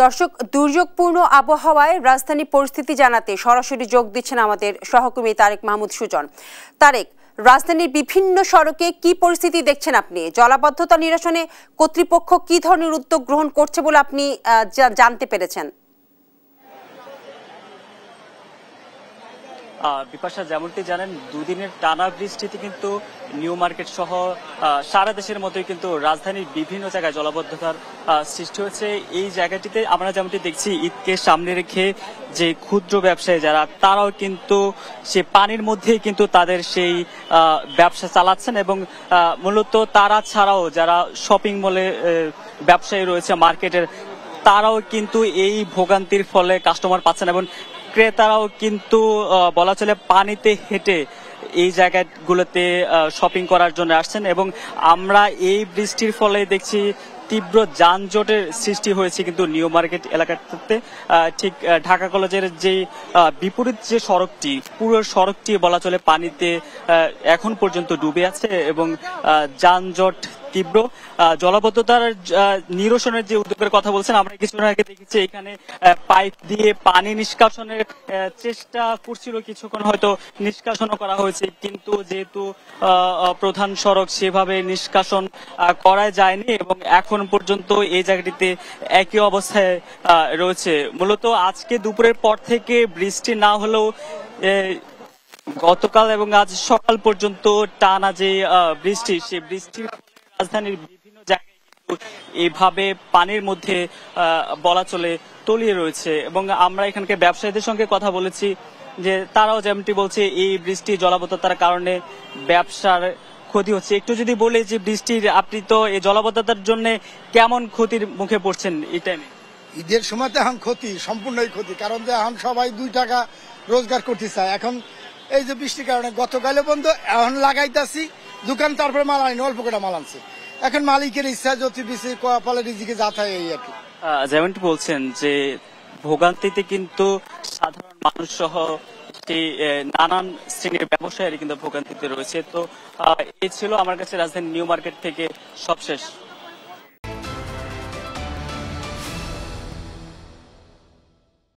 দর্শক, দুর্যোগপূর্ণ আবহাওয়ায় রাজধানী পরিস্থিতি জানাতে সরাসরি যোগ দিচ্ছেন আমাদের সহকর্মী তারেক মাহমুদ সুজন। তারেক, রাজধানীর বিভিন্ন সড়কে কি পরিস্থিতি দেখছেন আপনি? জলাবদ্ধতা নিরসনে কর্তৃপক্ষ কি ধরনের উদ্যোগ গ্রহণ করছে বলে আপনি জানতে পেরেছেন? বিপাশা, যেমনটি জানেন, দুদিনের টানা বৃষ্টিতে কিন্তু নিউ মার্কেট সহ সারা দেশের মতোই কিন্তু রাজধানীর বিভিন্ন জায়গায় জলাবদ্ধতার সৃষ্টি হয়েছে। এই জায়গাটিতে আমরা যেমনটি দেখছি, ঈদকে সামনে রেখে যে ক্ষুদ্র ব্যবসায়ী যারা, তারাও কিন্তু সে পানির মধ্যেই কিন্তু তাদের সেই ব্যবসা চালাচ্ছেন এবং মূলত তারা ছাড়াও যারা শপিং মলে ব্যবসায়ী রয়েছে মার্কেটের, তারাও কিন্তু এই ভোগান্তির ফলে কাস্টমার পাচ্ছেন এবং ক্রেতারাও কিন্তু বলা চলে পানিতে হেঁটে এই জায়গাগুলোতে শপিং করার জন্য আসছেন। এবং আমরা এই বৃষ্টির ফলে দেখছি তীব্র যানজটের সৃষ্টি হয়েছে কিন্তু নিউ মার্কেট এলাকাতে। ঠিক ঢাকা কলেজের যে বিপরীত যে সড়কটি, পুরো সড়কটি বলা চলে পানিতে এখন পর্যন্ত ডুবে আছে এবং যানজট তীব্র। জলাবদ্ধতার নিরসনের যে উদ্যোগের কথা বলছেন, আমরা কিছুদিন আগে দেখেছি এখানে পাইপ দিয়ে পানি নিষ্কাশনের চেষ্টা করছিল, কিছুক্ষণ হয়তো নিষ্কাশনও করা হয়েছে, কিন্তু যেহেতু প্রধান সড়ক সেভাবে নিষ্কাশন করা যায়নি এবং এখন পর্যন্ত এই জায়গাটিতে একই অবস্থায় রয়েছে। মূলত আজকে দুপুরের পর থেকে বৃষ্টি না হলেও গতকাল এবং আজ সকাল পর্যন্ত টানা যে বৃষ্টি, সেই বৃষ্টির রাজধানীর বিভিন্ন জায়গায় কিন্তু এইভাবে পানির মধ্যে বলা চলে তলিয়ে রয়েছে। এবং আমরা এখানকার ব্যবসায়ীদের সঙ্গে কথা বলেছি, যে তারাও যেমনটি বলছে এই বৃষ্টি জলাবদ্ধতার কারণে ব্যবসার ক্ষতি হচ্ছে। একটু যদি বলে যে বৃষ্টির, আপনি তো এই জলাবদ্ধতার জন্য কেমন ক্ষতির মুখে পড়ছেন এই টাইমে? ঈদের সময় তো এখন ক্ষতি, সম্পূর্ণই ক্ষতি, কারণ যে এখন সবাই 2 টাকা রোজগার করতে চায়। এখন এই যে বৃষ্টির কারণে গতকালে বন্ধ, এখন লাগাইতেছি দোকান, তারপরে মাল আনি, অল্প করে মাল আনছে। এখন মালিকের ইচ্ছা যদি বেশি ফলে রিজিকে যা থাকে এই আর কি। যেমনটি বলছেন যে ভোগান্তিতে কিন্তু সাধারণ মানুষ সহ নানান শ্রেণীর ব্যবসায়ীরা কিন্তু ভোগান্তিতে রয়েছে। তো এই ছিল আমার কাছে রাজধানী নিউ মার্কেট থেকে সবশেষ।